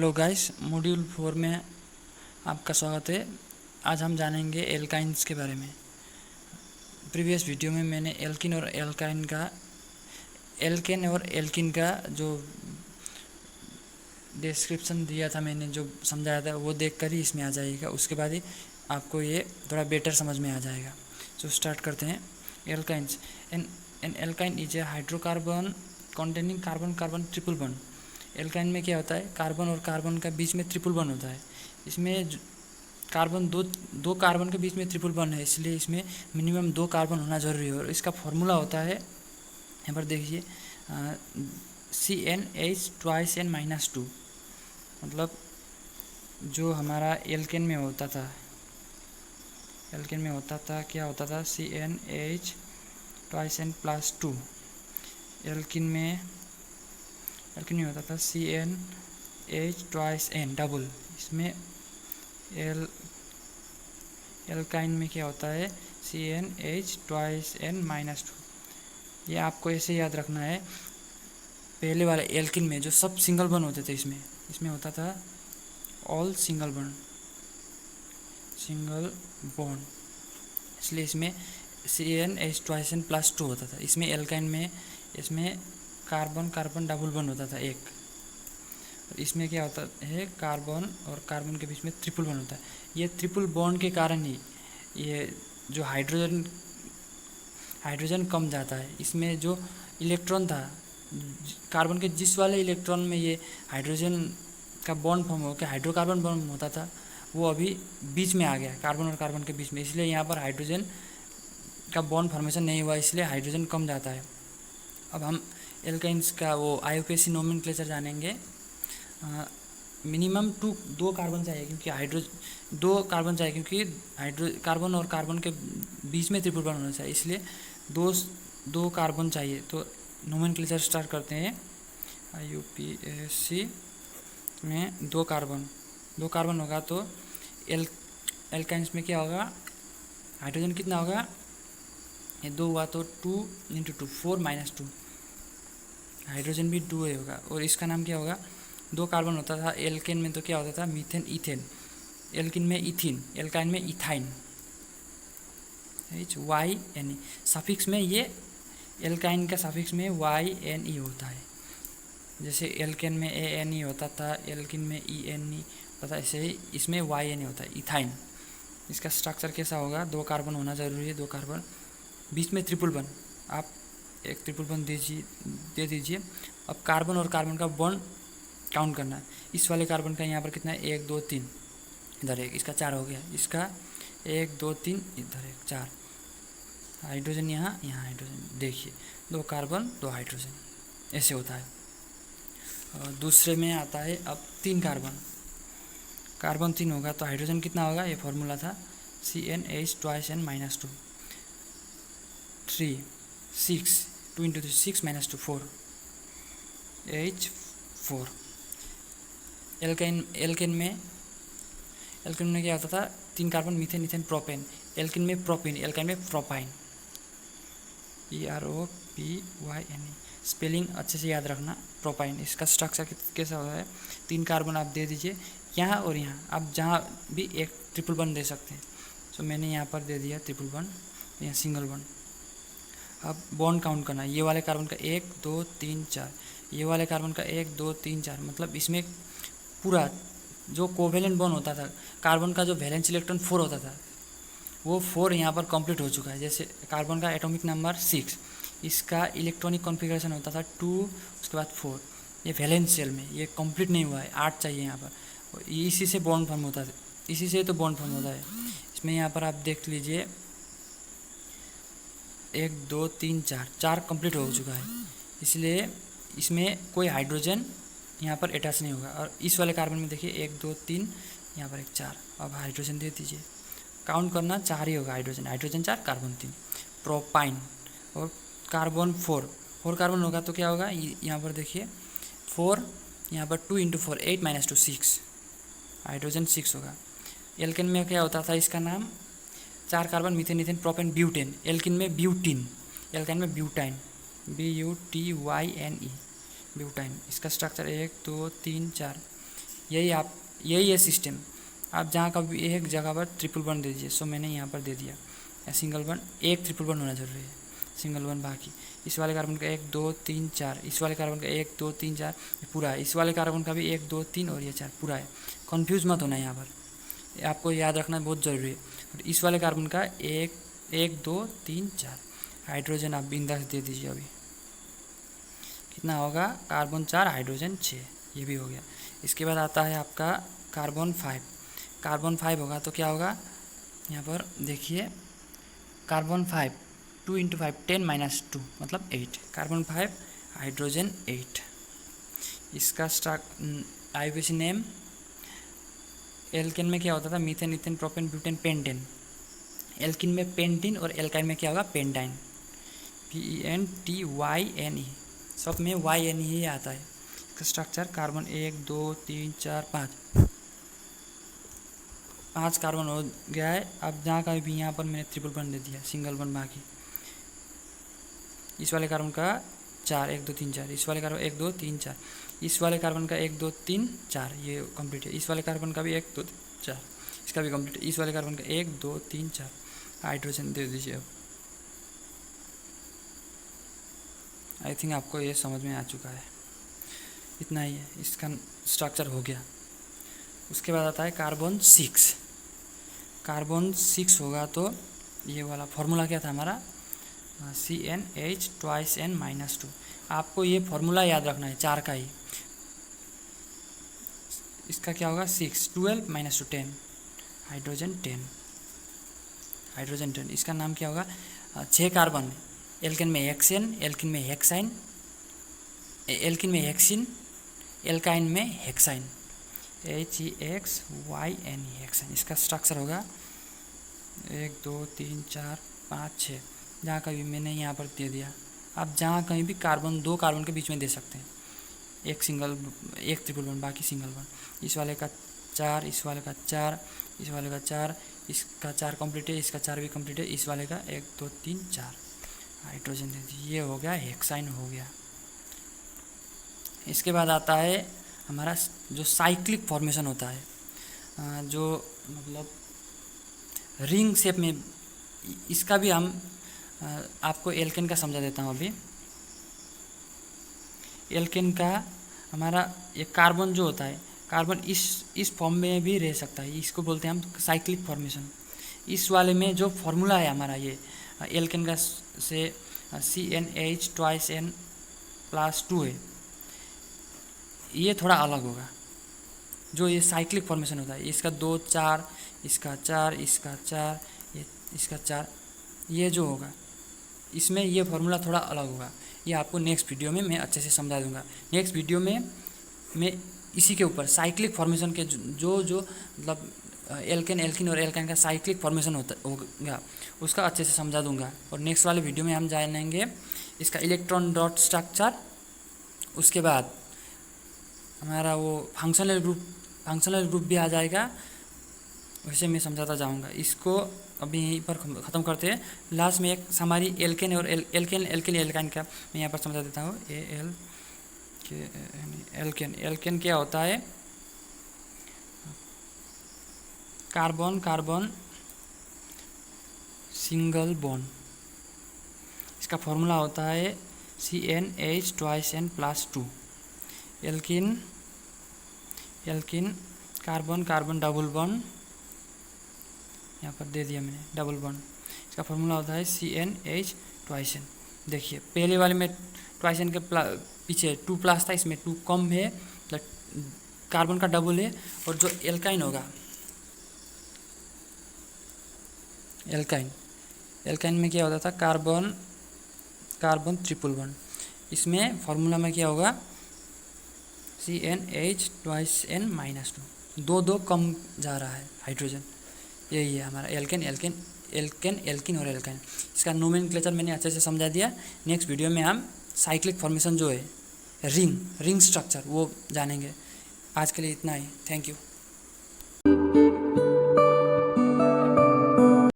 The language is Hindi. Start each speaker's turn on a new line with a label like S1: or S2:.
S1: हेलो गाइस, मॉड्यूल 4 में आपका स्वागत है। आज हम जानेंगे एल्काइंस के बारे में। प्रीवियस वीडियो में मैंने एल्किन और एल्किन का जो डिस्क्रिप्शन दिया था, मैंने जो समझाया था वो देखकर ही इसमें आ जाएगा। उसके बाद ही आपको ये थोड़ा बेटर समझ में आ जाएगा। तो स्टार्ट करते हैं। Alkynes an alkyne is a hydrocarbon containing carbon carbon triple bond. Alkyne में क्या होता है, कार्बन और कार्बन का बीच में ट्रिपल बॉन्ड होता है। इसमें कार्बन दो कार्बन के बीच में ट्रिपल बॉन्ड है, इसलिए इसमें मिनिमम 2 कार्बन होना जरूरी है। और इसका फॉर्मूला होता है, यहाँ पर देखिए, CnH2n-2। मतलब जो हमारा एल्केन में होता था, क्या होता था, CnH2n+2। एल्किन में होता था CnH2n डबल। इसमें एल्काइन में क्या होता है, CnH2n-2। ये आपको ऐसे याद रखना है। पहले वाले एल्किन में जो सब सिंगल बॉन्ड होते थे, इसमें होता था ऑल सिंगल बॉन्ड, इसलिए इसमें CnH2n+2 होता था। इसमें एल्काइन में कार्बन कार्बन डबल बॉन्ड होता था एक। और इसमें क्या होता है, कार्बन और कार्बन के बीच में ट्रिपल बॉन्ड होता है। ये ट्रिपल बॉन्ड के कारण ही ये जो हाइड्रोजन कम जाता है। इसमें जो इलेक्ट्रॉन था, कार्बन के जिस वाले इलेक्ट्रॉन में ये हाइड्रोजन का बॉन्ड फॉर्म होकर हाइड्रोकार्बन बॉन्ड होता था, वो अभी बीच में आ गया, कार्बन और कार्बन के बीच में। इसलिए यहाँ पर हाइड्रोजन का बॉन्ड फॉर्मेशन नहीं हुआ, इसलिए हाइड्रोजन कम जाता है। अब हम एल्काइंस का वो IUPAC नोमेनक्लेचर जानेंगे। मिनिमम 2 कार्बन चाहिए, क्योंकि कार्बन और कार्बन के बीच में ट्रिपल बॉन्ड होना चाहिए, इसलिए 2 कार्बन चाहिए। तो नोमेनक्लेचर स्टार्ट करते हैं। IUPAC में 2 कार्बन होगा तो एल्काइंस में क्या होगा, हाइड्रोजन कितना होगा, ये 2 हुआ तो 2 × 2 4 - 2, हाइड्रोजन भी 2 होगा। और इसका नाम क्या होगा, 2 कार्बन होता था एल्केन में तो क्या होता था, मीथेन इथेन। एल्किन में इथिन, एल्काइन में इथाइन, YNE। सफिक्स में ये एल्काइन का सफिक्स में YNE होता है। जैसे एल्केन में ANE होता था, एल्किन में ENE होता था, ऐसे ही इसमें YNE होता है, इथाइन। इसका स्ट्रक्चर कैसा होगा, 2 कार्बन होना ज़रूरी है, 2 कार्बन, बीच में ट्रिपल बॉन्ड। आप एक ट्रिपल बॉन्ड दे दीजिए। अब कार्बन और कार्बन का बॉन्ड काउंट करना है। इस वाले कार्बन का यहाँ पर कितना है, 1 2 3, इधर 1, इसका 4 हो गया। इसका 1 2 3, इधर 1 4। हाइड्रोजन यहाँ हाइड्रोजन, देखिए 2 कार्बन 2 हाइड्रोजन, ऐसे होता है। और दूसरे में आता है अब 3 कार्बन 3 होगा तो हाइड्रोजन कितना होगा, ये फॉर्मूला था, CnH2n-2। 3 6 2 × 3 6 - 2 4 H4। एल्केन में क्या होता था, 3 carbon, methane ethane propane. Alkene में प्रोपेन, एल्काइन में प्रोपाइन, PROPYNE। स्पेलिंग अच्छे से याद रखना, प्रोपाइन। इसका स्ट्रक्चर कैसा होता है, 3 कार्बन आप दे दीजिए यहाँ और यहाँ, आप जहाँ भी एक ट्रिपल बॉन्ड दे सकते हैं। तो मैंने यहाँ पर दे दिया ट्रिपल बॉन्ड, यहाँ सिंगल बॉन्ड। अब बॉन्ड काउंट करना, ये वाले कार्बन का 1 2 3 4, ये वाले कार्बन का 1 2 3 4। मतलब इसमें पूरा जो कोवेलेंट बॉन्ड होता था, कार्बन का जो वैलेंस इलेक्ट्रॉन 4 होता था, वो 4 यहाँ पर कंप्लीट हो चुका है। जैसे कार्बन का एटॉमिक नंबर 6, इसका इलेक्ट्रॉनिक कॉन्फ़िगरेशन होता था 2, उसके बाद 4। ये वैलेंस शेल में ये कंप्लीट नहीं हुआ है, 8 चाहिए यहाँ पर। इसी से बॉन्ड फॉर्म होता है, इसी से तो बॉन्ड फॉर्म होता है। इसमें यहाँ पर आप देख लीजिए 1 2 3 4 कंप्लीट हो चुका है, इसलिए इसमें कोई हाइड्रोजन यहाँ पर अटैच नहीं होगा। और इस वाले कार्बन में देखिए 1 2 3, यहाँ पर 1 4। अब हाइड्रोजन दे दीजिए, काउंट करना 4 ही होगा, हाइड्रोजन 4 कार्बन 3। प्रोपाइन और कार्बन 4 कार्बन होगा तो क्या होगा, यहाँ पर देखिए 4, यहाँ पर 2 × 4 8 - 2 6, हाइड्रोजन 6 होगा। एल्केन में क्या होता था, इसका नाम 4 carbon, methane ethane propane butane. Alkene में ब्यूटीन, एल्काइन में ब्यूटाइन, BUTYNE, ब्यूटाइन। इसका स्ट्रक्चर 1 2 3 4, यही है सिस्टम। आप जहाँ का भी एक जगह पर ट्रिपल बॉन्ड दे दीजिए। सो मैंने यहाँ पर दे दिया सिंगल बॉन्ड, एक ट्रिपल बॉन्ड होना जरूरी है, सिंगल बॉन्ड बाकी। इस वाले कार्बन का 1 2 3 4, इस वाले कार्बन का 1 2 3 4 पूरा है, इस वाले कार्बन का भी 1 2 3 और ये 4 पूरा है। कंफ्यूज मत होना यहाँ पर, आपको याद रखना बहुत ज़रूरी है। और इस वाले कार्बन का 1 2 3 4 हाइड्रोजन आप बिंदास दे दीजिए। अभी कितना होगा, कार्बन 4 हाइड्रोजन 6, ये भी हो गया। इसके बाद आता है आपका कार्बन 5। कार्बन 5 होगा तो क्या होगा, यहाँ पर देखिए कार्बन 5 2 × 5 10 - 2 मतलब 8, कार्बन 5 हाइड्रोजन 8। इसका आईयूपीएसी नेम, एल्केन में क्या होता था, methane ethane propane butane pentane. Alkene में पेंटिन और एल्काइन में क्या होगा, पेंटाइन, PENTYNE, सब में YNE ही आता है। इसका स्ट्रक्चर कार्बन 1 2 3 4 5 कार्बन हो गया है। अब जहाँ का भी यहाँ पर मैंने ट्रिपल बॉन्ड दे दिया, सिंगल बॉन्ड बाकी। इस वाले कार्बन का 4 1 2 3 4, इस वाले कार्बन 1 2 3 4, इस वाले कार्बन का 1 2 3 4, ये कंप्लीट है। इस वाले कार्बन का भी 1 2 4, इसका भी कंप्लीट है। इस वाले कार्बन का 1 2 3 4 हाइड्रोजन दे दीजिए। अब आई थिंक आपको ये समझ में आ चुका है, इतना ही है, इसका स्ट्रक्चर हो गया। उसके बाद आता है कार्बन 6। कार्बन 6 होगा तो ये वाला फॉर्मूला क्या था हमारा, CnH = N-2। आपको ये फॉर्मूला याद रखना है, 4 का ही। इसका क्या होगा, 6 12 - 2 10, हाइड्रोजन 10, हाइड्रोजन 10। इसका नाम क्या होगा, 6 कार्बन, एल्केन में हेक्सेन, एल्किन में हेक्साइन, एल्किन में हेक्सिन, एल्काइन में हेक्साइन, HEXYNE हेक्साइन। इसका स्ट्रक्चर होगा 1 2 3 4 5 6, जहाँ कहीं मैंने यहाँ पर दे दिया। आप जहाँ कहीं भी कार्बन, 2 कार्बन के बीच में दे सकते हैं, एक ट्रिपल बॉन्ड बाकी सिंगल बॉन्ड। इस वाले का 4, इस वाले का 4, इस वाले का 4, इसका 4 कंप्लीट है, इसका 4 भी कंप्लीट है, इस वाले का 1 2 3 4 हाइड्रोजन दे दीजिए। ये हो गया, हेक्साइन हो गया। इसके बाद आता है हमारा जो साइक्लिक फॉर्मेशन होता है, जो मतलब रिंग शेप में, इसका भी हम आपको एल्केन का समझा देता हूँ। अभी एल्केन का हमारा ये कार्बन जो होता है, कार्बन इस फॉर्म में भी रह सकता है, इसको बोलते हैं हम साइक्लिक फॉर्मेशन। इस वाले में जो फॉर्मूला है हमारा ये एल्केन का से CnH = N+2 है, ये थोड़ा अलग होगा। जो ये साइक्लिक फॉर्मेशन होता है, इसका 2 4, इसका 4, इसका 4, इसका 4, ये जो होगा इसमें ये फार्मूला थोड़ा अलग होगा। ये आपको नेक्स्ट वीडियो में मैं अच्छे से समझा दूंगा। नेक्स्ट वीडियो में मैं इसी के ऊपर साइक्लिक फॉर्मेशन के जो मतलब एल्किन और एल्काइन का साइक्लिक फॉर्मेशन होगा, उसका अच्छे से समझा दूंगा। और नेक्स्ट वाले वीडियो में हम जानेंगे इसका इलेक्ट्रॉन डॉट स्ट्रक्चर। उसके बाद हमारा वो फंक्शनल ग्रुप भी आ जाएगा, वैसे मैं समझाता जाऊंगा। इसको अभी यहीं पर ख़त्म करते हैं। लास्ट में एक हमारी एल्केन और एल्काइन का मैं यहाँ पर समझा देता हूँ। एल्केन क्या होता है, कार्बन सिंगल बॉन्ड, इसका फॉर्मूला होता है CnH = N+2। Alkene carbon double bond, यहाँ पर दे दिया मैंने डबल बॉन्ड, इसका फॉर्मूला होता है CnH = N। देखिए पहले वाले में ट्वाइस के पीछे 2+ था, इसमें 2 कम है, कार्बन का डबल है। और जो एल्काइन होगा, एल्काइन में क्या होता था, कार्बन ट्रिपल बॉन्ड, इसमें फॉर्मूला में क्या होगा CnH = N-2, 2 कम जा रहा है हाइड्रोजन। यही है हमारा एल्किन और एल्काइन। इसका नोमेनक्लेचर मैंने अच्छे से समझा दिया। नेक्स्ट वीडियो में हम साइक्लिक फॉर्मेशन जो है रिंग स्ट्रक्चर वो जानेंगे। आज के लिए इतना ही, थैंक यू।